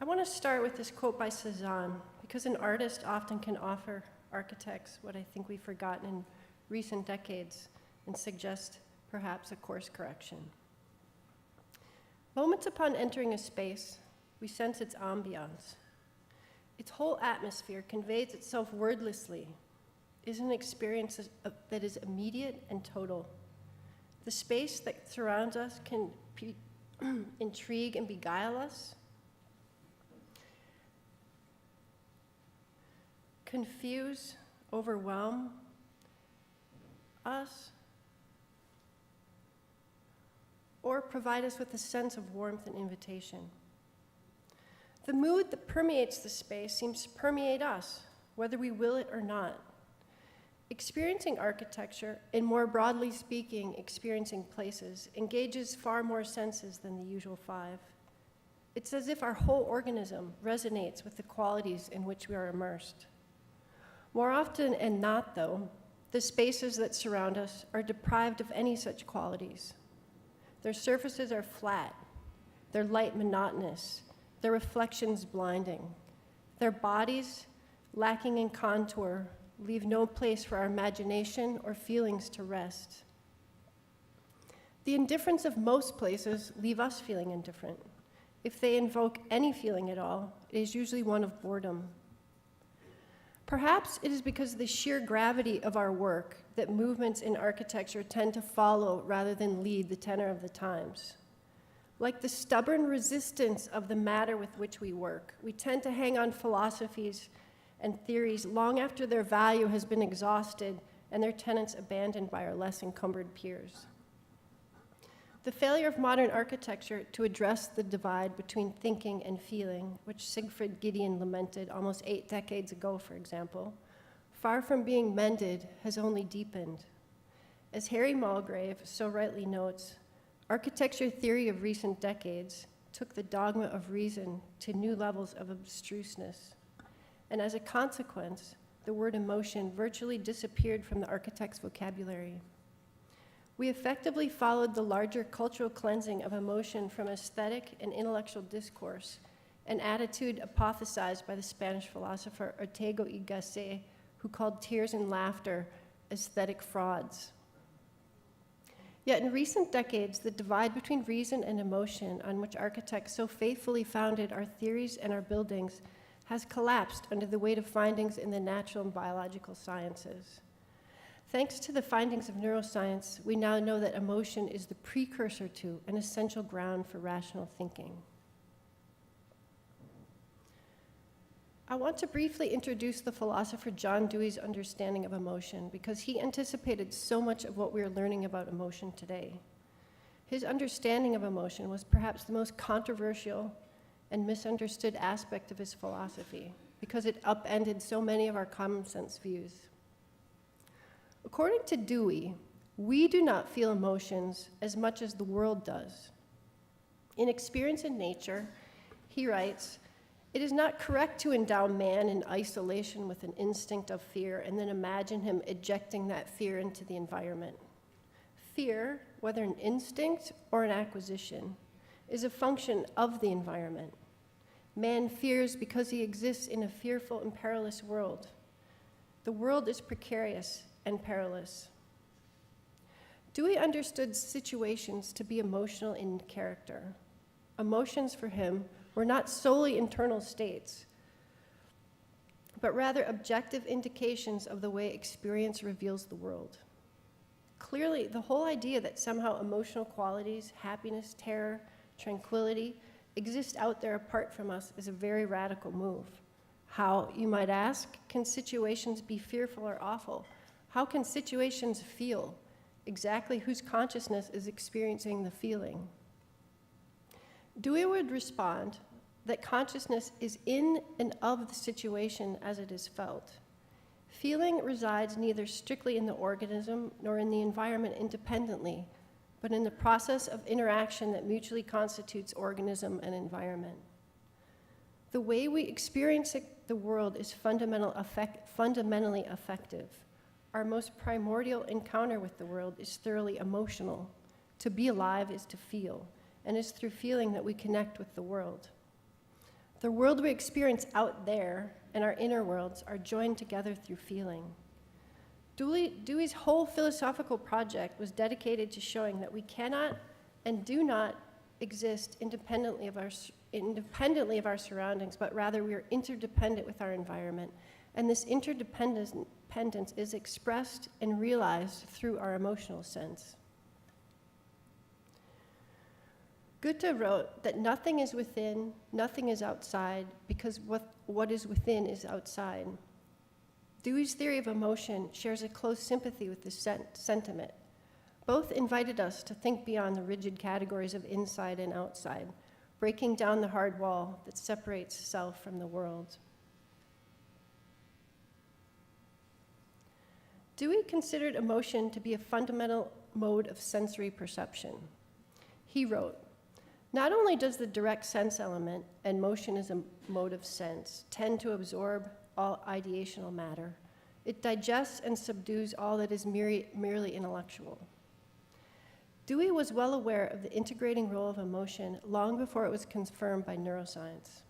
I want to start with this quote by Cézanne, because an artist often can offer architects what I think we've forgotten in recent decades and suggest perhaps a course correction. Moments upon entering a space, we sense its ambiance. Its whole atmosphere conveys itself wordlessly, is an experience that is immediate and total. The space that surrounds us can intrigue and beguile us, confuse, overwhelm us, or provide us with a sense of warmth and invitation. The mood that permeates the space seems to permeate us, whether we will it or not. Experiencing architecture, and more broadly speaking, experiencing places, engages far more senses than the usual 5. It's as if our whole organism resonates with the qualities in which we are immersed. More often and not, though, the spaces that surround us are deprived of any such qualities. Their surfaces are flat, their light monotonous, their reflections blinding. Their bodies, lacking in contour, leave no place for our imagination or feelings to rest. The indifference of most places leave us feeling indifferent. If they invoke any feeling at all, it is usually one of boredom. Perhaps it is because of the sheer gravity of our work that movements in architecture tend to follow rather than lead the tenor of the times. Like the stubborn resistance of the matter with which we work, we tend to hang on philosophies and theories long after their value has been exhausted and their tenets abandoned by our less encumbered peers. The failure of modern architecture to address the divide between thinking and feeling, which Siegfried Giedion lamented almost 8 decades ago, for example, far from being mended, has only deepened. As Harry Mulgrave so rightly notes, architecture theory of recent decades took the dogma of reason to new levels of abstruseness. And as a consequence, the word emotion virtually disappeared from the architect's vocabulary. We effectively followed the larger cultural cleansing of emotion from aesthetic and intellectual discourse, an attitude apothesized by the Spanish philosopher Ortega y Gasset, who called tears and laughter aesthetic frauds. Yet in recent decades, the divide between reason and emotion on which architects so faithfully founded our theories and our buildings has collapsed under the weight of findings in the natural and biological sciences. Thanks to the findings of neuroscience, we now know that emotion is the precursor to an essential ground for rational thinking. I want to briefly introduce the philosopher John Dewey's understanding of emotion because he anticipated so much of what we are learning about emotion today. His understanding of emotion was perhaps the most controversial and misunderstood aspect of his philosophy because it upended so many of our common sense views. According to Dewey, we do not feel emotions as much as the world does. In Experience in Nature, he writes, "It is not correct to endow man in isolation with an instinct of fear and then imagine him ejecting that fear into the environment. Fear, whether an instinct or an acquisition, is a function of the environment. Man fears because he exists in a fearful and perilous world. The world is precarious and perilous." Dewey understood situations to be emotional in character. Emotions for him were not solely internal states, but rather objective indications of the way experience reveals the world. Clearly, the whole idea that somehow emotional qualities, happiness, terror, tranquility, exist out there apart from us is a very radical move. How, you might ask, can situations be fearful or awful? How can situations feel? Exactly whose consciousness is experiencing the feeling? Dewey would respond that consciousness is in and of the situation as it is felt. Feeling resides neither strictly in the organism nor in the environment independently, but in the process of interaction that mutually constitutes organism and environment. The way we experience the world is fundamentally affective. Our most primordial encounter with the world is thoroughly emotional. To be alive is to feel, and it's through feeling that we connect with the world. The world we experience out there and our inner worlds are joined together through feeling. Dewey's whole philosophical project was dedicated to showing that we cannot and do not exist independently of our surroundings, but rather we are interdependent with our environment. And this interdependence is expressed and realized through our emotional sense. Goethe wrote that nothing is within, nothing is outside, because what is within is outside. Dewey's theory of emotion shares a close sympathy with this sentiment. Both invited us to think beyond the rigid categories of inside and outside, breaking down the hard wall that separates self from the world. Dewey considered emotion to be a fundamental mode of sensory perception. He wrote, "Not only does the direct sense element, and motion is a mode of sense, tend to absorb all ideational matter, it digests and subdues all that is merely intellectual." Dewey was well aware of the integrating role of emotion long before it was confirmed by neuroscience.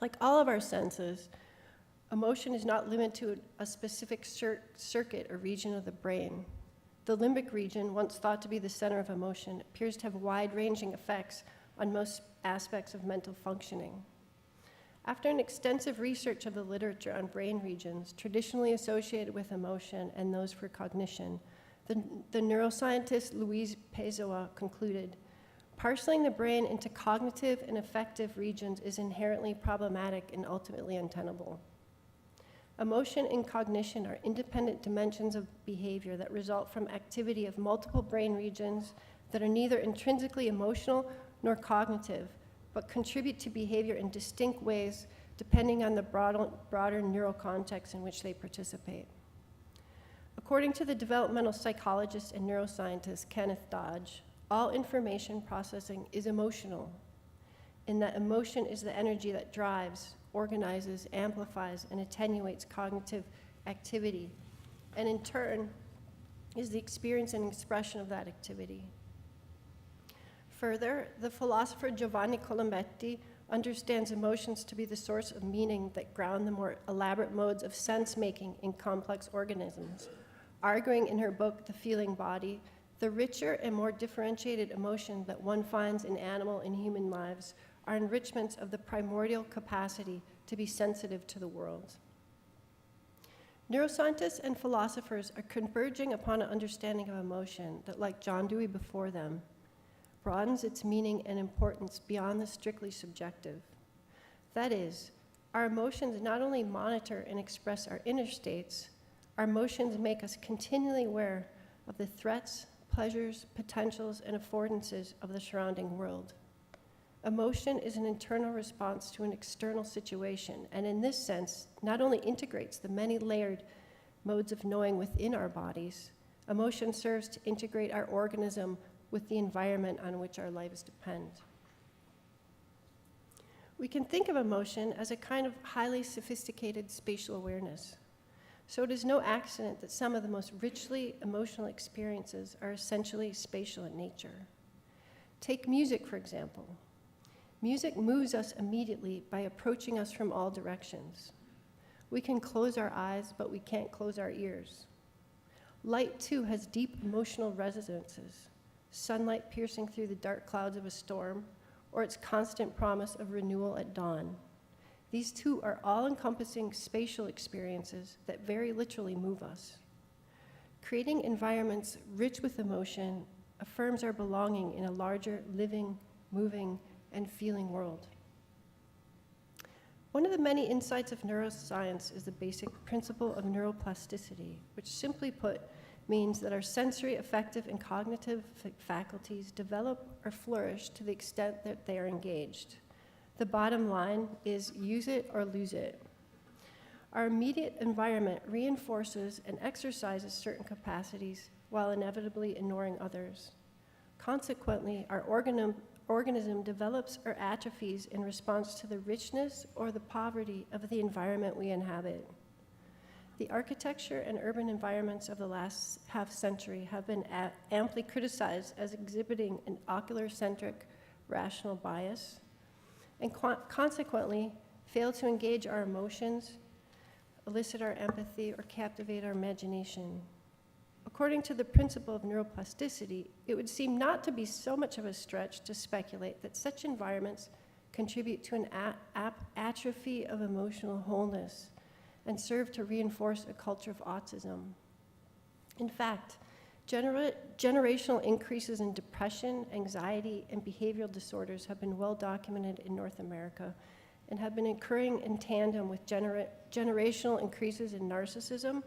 Like all of our senses, emotion is not limited to a specific circuit or region of the brain. The limbic region, once thought to be the center of emotion, appears to have wide-ranging effects on most aspects of mental functioning. After an extensive research of the literature on brain regions traditionally associated with emotion and those for cognition, the neuroscientist Louise Pessoa concluded, parceling the brain into cognitive and affective regions is inherently problematic and ultimately untenable. Emotion and cognition are independent dimensions of behavior that result from activity of multiple brain regions that are neither intrinsically emotional nor cognitive, but contribute to behavior in distinct ways depending on the broader neural context in which they participate. According to the developmental psychologist and neuroscientist Kenneth Dodge, all information processing is emotional, in that emotion is the energy that drives, organizes, amplifies, and attenuates cognitive activity, and in turn is the experience and expression of that activity. Further, the philosopher Giovanni Colombetti understands emotions to be the source of meaning that ground the more elaborate modes of sense-making in complex organisms, arguing in her book, The Feeling Body, the richer and more differentiated emotion that one finds in animal and human lives are enrichments of the primordial capacity to be sensitive to the world. Neuroscientists and philosophers are converging upon an understanding of emotion that, like John Dewey before them, broadens its meaning and importance beyond the strictly subjective. That is, our emotions not only monitor and express our inner states, our emotions make us continually aware of the threats, pleasures, potentials, and affordances of the surrounding world. Emotion is an internal response to an external situation, and in this sense, not only integrates the many layered modes of knowing within our bodies, emotion serves to integrate our organism with the environment on which our lives depend. We can think of emotion as a kind of highly sophisticated spatial awareness. So it is no accident that some of the most richly emotional experiences are essentially spatial in nature. Take music, for example. Music moves us immediately by approaching us from all directions. We can close our eyes, but we can't close our ears. Light, too, has deep emotional resonances. Sunlight piercing through the dark clouds of a storm, or its constant promise of renewal at dawn. These two are all-encompassing spatial experiences that very literally move us. Creating environments rich with emotion affirms our belonging in a larger, living, moving, and feeling world. One of the many insights of neuroscience is the basic principle of neuroplasticity, which simply put means that our sensory, affective, and cognitive faculties develop or flourish to the extent that they are engaged. The bottom line is use it or lose it. Our immediate environment reinforces and exercises certain capacities while inevitably ignoring others. Consequently, our organism develops or atrophies in response to the richness or the poverty of the environment we inhabit. The architecture and urban environments of the last half-century have been amply criticized as exhibiting an ocular-centric rational bias. and consequently fail to engage our emotions, elicit our empathy, or captivate our imagination. According to the principle of neuroplasticity, it would seem not to be so much of a stretch to speculate that such environments contribute to an atrophy of emotional wholeness and serve to reinforce a culture of autism. In fact, generational increases in depression, anxiety, and behavioral disorders have been well documented in North America and have been occurring in tandem with generational increases in narcissism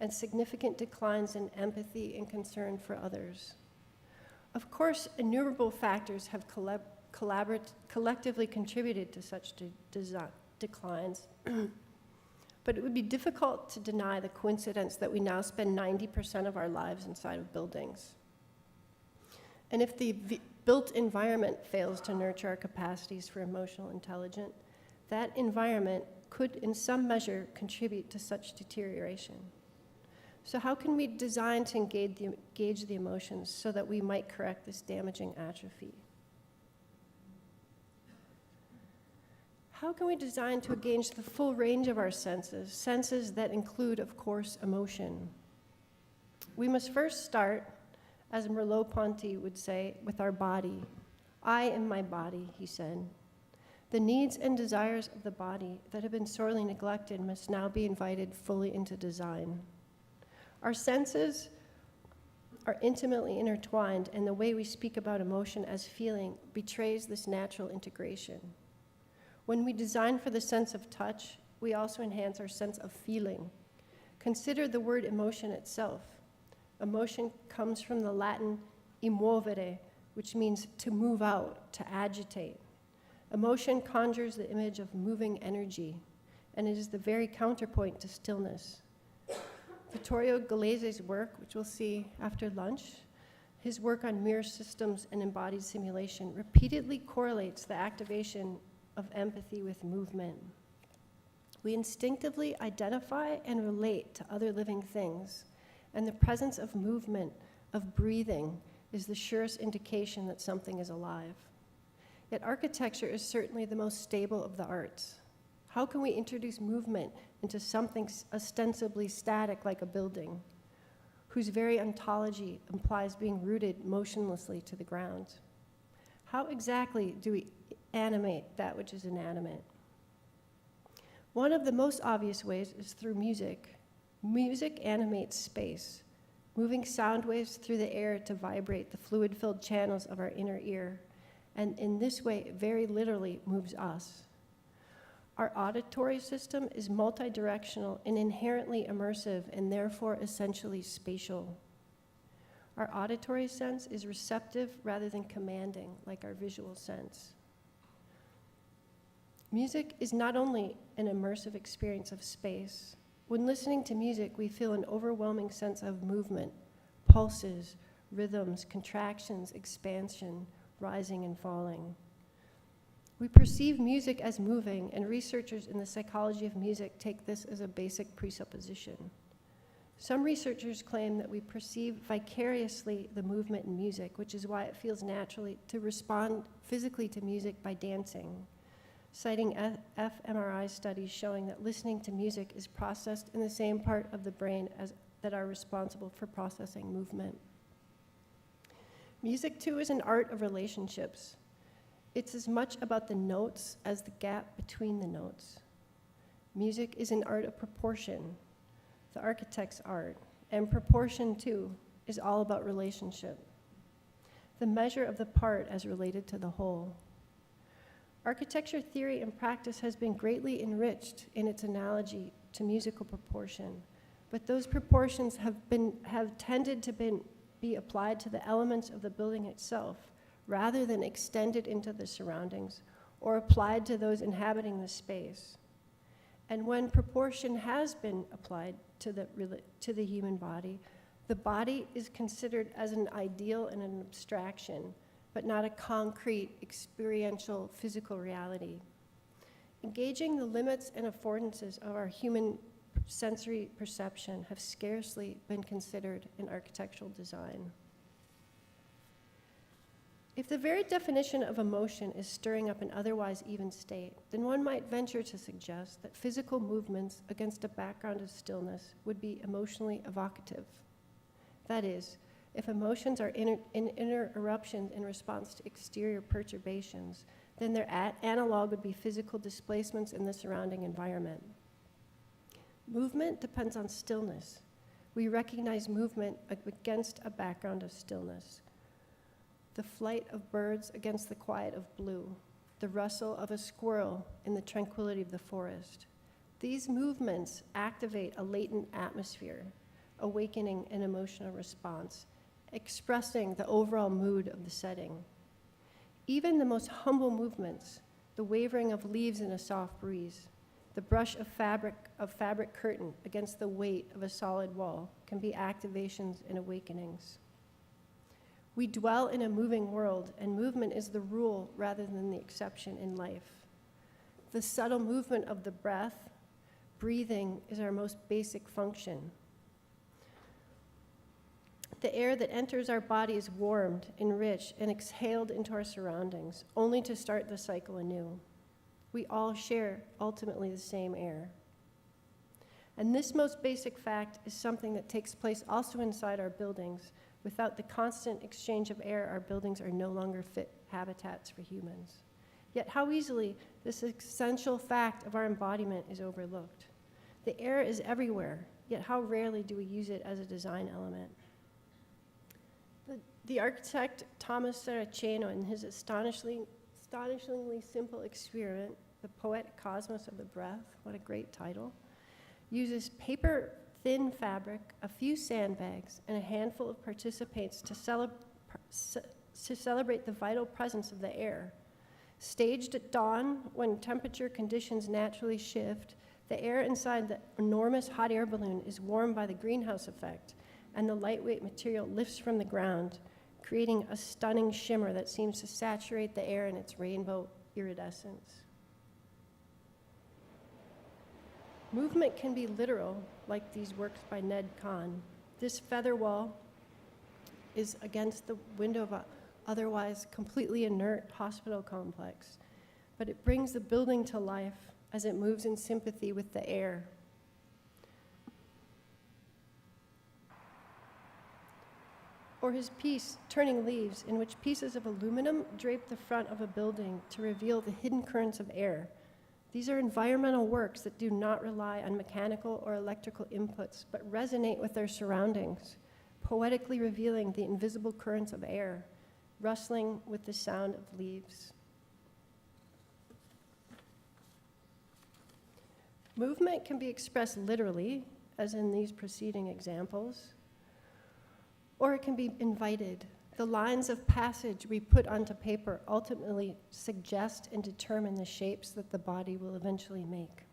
and significant declines in empathy and concern for others. Of course, innumerable factors have collectively contributed to such declines, but it would be difficult to deny the coincidence that we now spend 90% of our lives inside of buildings. And if the built environment fails to nurture our capacities for emotional intelligence, that environment could in some measure contribute to such deterioration. So how can we design to engage the emotions so that we might correct this damaging atrophy? How can we design to engage the full range of our senses that include, of course, emotion? We must first start, as Merleau-Ponty would say, with our body. I am my body, he said. The needs and desires of the body that have been sorely neglected must now be invited fully into design. Our senses are intimately intertwined, and the way we speak about emotion as feeling betrays this natural integration. When we design for the sense of touch, we also enhance our sense of feeling. Consider the word emotion itself. Emotion comes from the Latin emovere, which means to move out, to agitate. Emotion conjures the image of moving energy, and it is the very counterpoint to stillness. Vittorio Galese's work, which we'll see after lunch, his work on mirror systems and embodied simulation repeatedly correlates the activation of empathy with movement. We instinctively identify and relate to other living things, and the presence of movement, of breathing, is the surest indication that something is alive. Yet architecture is certainly the most stable of the arts. How can we introduce movement into something ostensibly static like a building, whose very ontology implies being rooted motionlessly to the ground? How exactly do we animate that which is inanimate? One of the most obvious ways is through music. Music animates space, moving sound waves through the air to vibrate the fluid-filled channels of our inner ear, and in this way, it very literally moves us. Our auditory system is multidirectional and inherently immersive and therefore essentially spatial. Our auditory sense is receptive rather than commanding, like our visual sense. Music is not only an immersive experience of space. When listening to music, we feel an overwhelming sense of movement, pulses, rhythms, contractions, expansion, rising and falling. We perceive music as moving, and researchers in the psychology of music take this as a basic presupposition. Some researchers claim that we perceive vicariously the movement in music, which is why it feels naturally to respond physically to music by dancing, citing fMRI studies showing that listening to music is processed in the same part of the brain that are responsible for processing movement. Music, too, is an art of relationships. It's as much about the notes as the gap between the notes. Music is an art of proportion, the architect's art, and proportion, too, is all about relationship, the measure of the part as related to the whole. Architecture theory and practice has been greatly enriched in its analogy to musical proportion, but those proportions have tended to be applied to the elements of the building itself, rather than extended into the surroundings or applied to those inhabiting the space. And when proportion has been applied to the human body, the body is considered as an ideal and an abstraction, but not a concrete, experiential, physical reality. Engaging the limits and affordances of our human sensory perception have scarcely been considered in architectural design. If the very definition of emotion is stirring up an otherwise even state, then one might venture to suggest that physical movements against a background of stillness would be emotionally evocative. That is, if emotions are inner eruptions in response to exterior perturbations, then their analog would be physical displacements in the surrounding environment. Movement depends on stillness. We recognize movement against a background of stillness. The flight of birds against the quiet of blue, the rustle of a squirrel in the tranquility of the forest. These movements activate a latent atmosphere, awakening an emotional response, expressing the overall mood of the setting. Even the most humble movements, the wavering of leaves in a soft breeze, the brush of fabric curtain against the weight of a solid wall, can be activations and awakenings. We dwell in a moving world, and movement is the rule rather than the exception in life. The subtle movement of the breath, breathing, is our most basic function. The air that enters our body is warmed, enriched, and exhaled into our surroundings, only to start the cycle anew. We all share ultimately the same air. And this most basic fact is something that takes place also inside our buildings. Without the constant exchange of air, our buildings are no longer fit habitats for humans. Yet how easily this essential fact of our embodiment is overlooked. The air is everywhere, yet how rarely do we use it as a design element? The architect Thomas Saraceno, in his astonishingly simple experiment, The Poetic Cosmos of the Breath, what a great title, uses paper-thin fabric, a few sandbags, and a handful of participants to celebrate the vital presence of the air. Staged at dawn, when temperature conditions naturally shift, the air inside the enormous hot air balloon is warmed by the greenhouse effect, and the lightweight material lifts from the ground, creating a stunning shimmer that seems to saturate the air in its rainbow iridescence. Movement can be literal, like these works by Ned Kahn. This feather wall is against the window of an otherwise completely inert hospital complex, but it brings the building to life as it moves in sympathy with the air. Or his piece, Turning Leaves, in which pieces of aluminum drape the front of a building to reveal the hidden currents of air. These are environmental works that do not rely on mechanical or electrical inputs, but resonate with their surroundings, poetically revealing the invisible currents of air, rustling with the sound of leaves. Movement can be expressed literally, as in these preceding examples, or it can be invited. The lines of passage we put onto paper ultimately suggest and determine the shapes that the body will eventually make.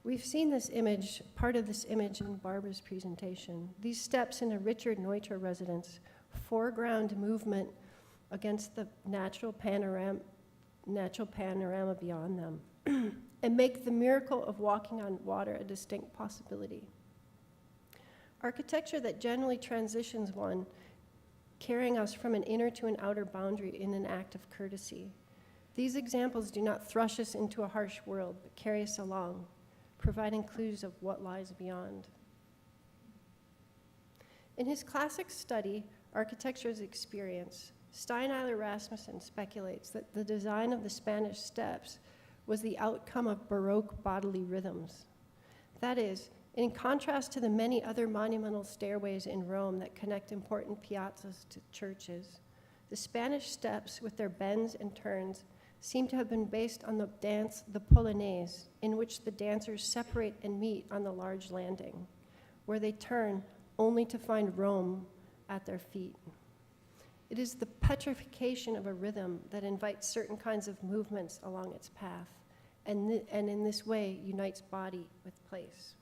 We've seen this image, part of this image in Barbara's presentation. These steps in a Richard Neuter residence foreground movement against the natural panorama beyond them, and make the miracle of walking on water a distinct possibility. Architecture that generally transitions one, carrying us from an inner to an outer boundary in an act of courtesy. These examples do not thrush us into a harsh world, but carry us along, providing clues of what lies beyond. In his classic study, Architecture's Experience, Stein-Eiler Rasmussen speculates that the design of the Spanish steps was the outcome of Baroque bodily rhythms. That is, in contrast to the many other monumental stairways in Rome that connect important piazzas to churches, the Spanish steps, with their bends and turns, seem to have been based on the dance, the Polonaise, in which the dancers separate and meet on the large landing, where they turn only to find Rome at their feet. It is the petrification of a rhythm that invites certain kinds of movements along its path, and in this way unites body with place.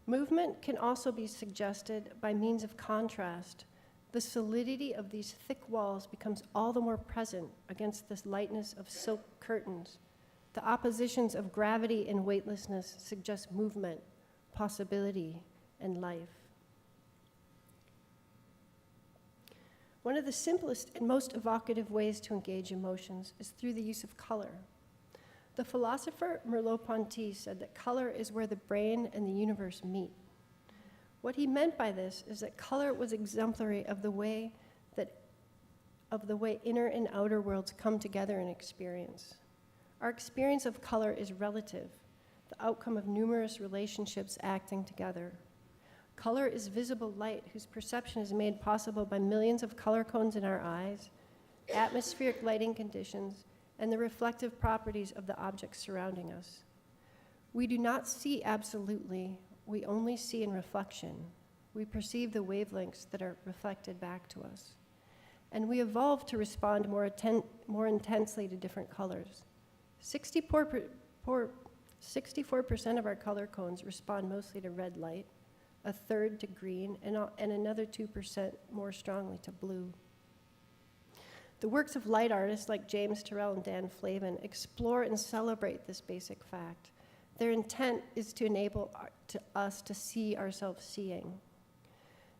Movement can also be suggested by means of contrast. The solidity of these thick walls becomes all the more present against this lightness of silk curtains. The oppositions of gravity and weightlessness suggest movement, possibility, and life. One of the simplest and most evocative ways to engage emotions is through the use of color. The philosopher Merleau-Ponty said that color is where the brain and the universe meet. What he meant by this is that color was exemplary of the way inner and outer worlds come together in experience. Our experience of color is relative, the outcome of numerous relationships acting together. Color is visible light whose perception is made possible by millions of color cones in our eyes, atmospheric lighting conditions, and the reflective properties of the objects surrounding us. We do not see absolutely, we only see in reflection. We perceive the wavelengths that are reflected back to us. And we evolve to respond more intensely to different colors. 64% of our color cones respond mostly to red light, a third to green, and another 2% more strongly to blue. The works of light artists like James Turrell and Dan Flavin explore and celebrate this basic fact. Their intent is to enable us to see ourselves seeing.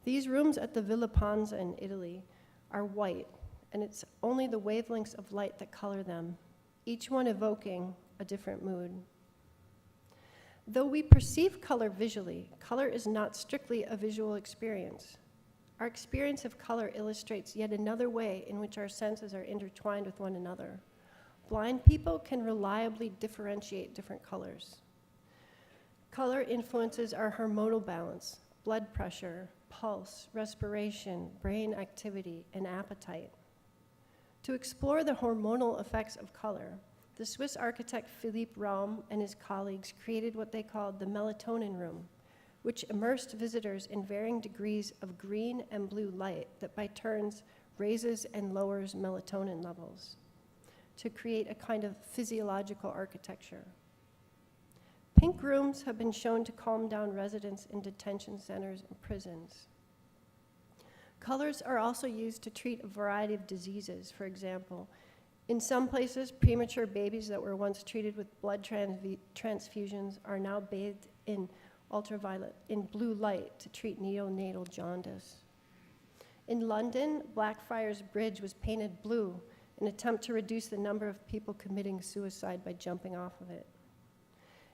These rooms at the Villa Panza in Italy are white, and it's only the wavelengths of light that color them, each one evoking a different mood. Though we perceive color visually, color is not strictly a visual experience. Our experience of color illustrates yet another way in which our senses are intertwined with one another. Blind people can reliably differentiate different colors. Color influences our hormonal balance, blood pressure, pulse, respiration, brain activity, and appetite. To explore the hormonal effects of color, the Swiss architect Philippe Raum and his colleagues created what they called the Melatonin Room, which immersed visitors in varying degrees of green and blue light that by turns raises and lowers melatonin levels to create a kind of physiological architecture. Pink rooms have been shown to calm down residents in detention centers and prisons. Colors are also used to treat a variety of diseases. For example, in some places, premature babies that were once treated with blood transfusions are now bathed in blue light to treat neonatal jaundice. In London, Blackfriars Bridge was painted blue in an attempt to reduce the number of people committing suicide by jumping off of it.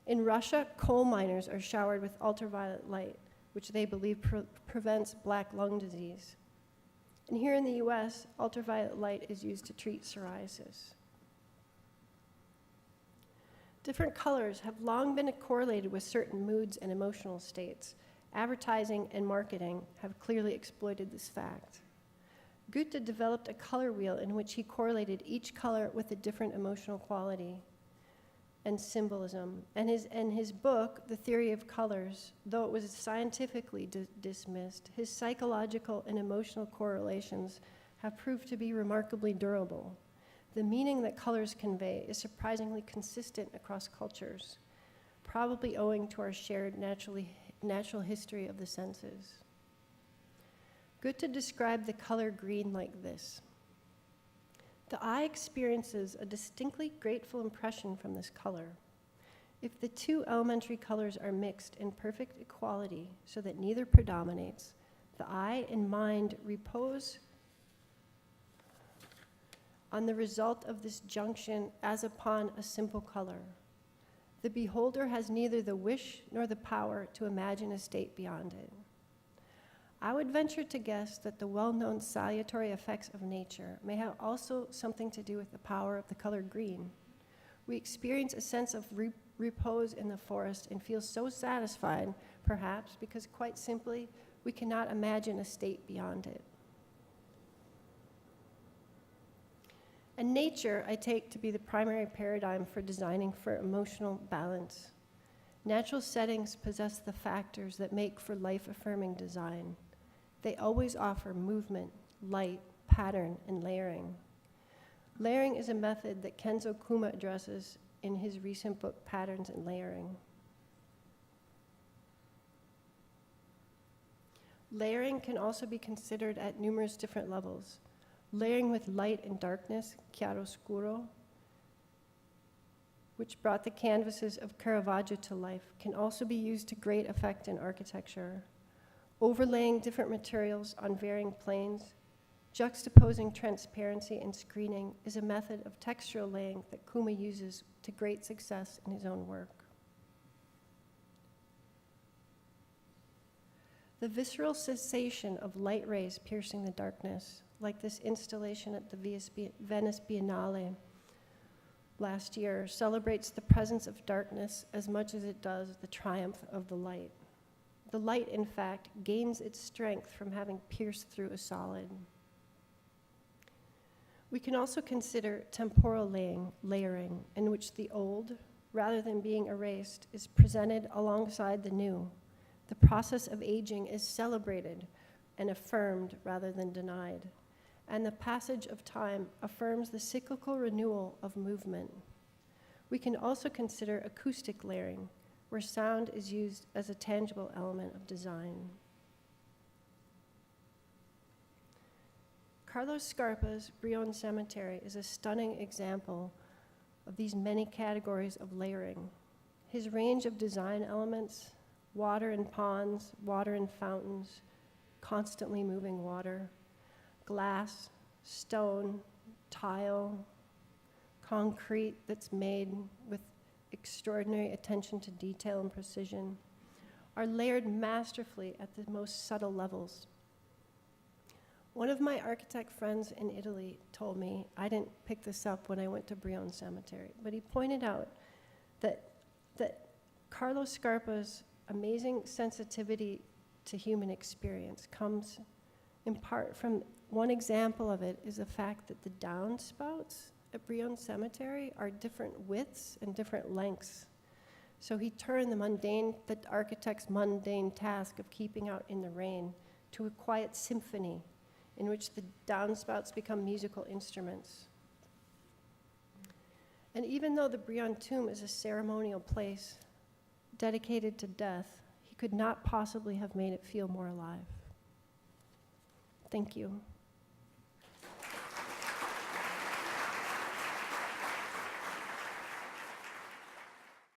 In Russia, coal miners are showered with ultraviolet light, which they believe prevents black lung disease. And here in the US, ultraviolet light is used to treat psoriasis. Different colors have long been correlated with certain moods and emotional states. Advertising and marketing have clearly exploited this fact. Goethe developed a color wheel in which he correlated each color with a different emotional quality and symbolism. And his book, The Theory of Colors, though it was scientifically dismissed, his psychological and emotional correlations have proved to be remarkably durable. The meaning that colors convey is surprisingly consistent across cultures, probably owing to our shared natural history of the senses. Goethe described the color green like this. The eye experiences a distinctly grateful impression from this color. If the two elementary colors are mixed in perfect equality so that neither predominates, the eye and mind repose on the result of this junction as upon a simple color. The beholder has neither the wish nor the power to imagine a state beyond it. I would venture to guess that the well-known salutary effects of nature may have also something to do with the power of the color green. We experience a sense of repose in the forest and feel so satisfied, perhaps, because quite simply, we cannot imagine a state beyond it. And nature, I take to be the primary paradigm for designing for emotional balance. Natural settings possess the factors that make for life-affirming design. They always offer movement, light, pattern, and layering. Layering is a method that Kenzo Kuma addresses in his recent book, Patterns and Layering. Layering can also be considered at numerous different levels. Layering with light and darkness, chiaroscuro, which brought the canvases of Caravaggio to life, can also be used to great effect in architecture. Overlaying different materials on varying planes Juxtaposing transparency and screening is a method of textural laying that Kuma uses to great success in his own work. The visceral sensation of light rays piercing the darkness, like this installation at the Venice Biennale last year, celebrates the presence of darkness as much as it does the triumph of the light. The light, in fact, gains its strength from having pierced through a solid. We can also consider temporal layering, in which the old, rather than being erased, is presented alongside the new. The process of aging is celebrated and affirmed rather than denied. And the passage of time affirms the cyclical renewal of movement. We can also consider acoustic layering, where sound is used as a tangible element of design. Carlos Scarpa's Brion Cemetery is a stunning example of these many categories of layering. His range of design elements, water in ponds, water in fountains, constantly moving water, glass, stone, tile, concrete that's made with extraordinary attention to detail and precision, are layered masterfully at the most subtle levels. One of my architect friends in Italy told me, I didn't pick this up when I went to Brion Cemetery, but he pointed out that Carlos Scarpa's amazing sensitivity to human experience comes in part from, one example of it is the fact that the downspouts at Brion Cemetery are different widths and different lengths. So he turned the architect's mundane task of keeping out in the rain to a quiet symphony in which the downspouts become musical instruments. And even though the Brion tomb is a ceremonial place dedicated to death, he could not possibly have made it feel more alive. Thank you.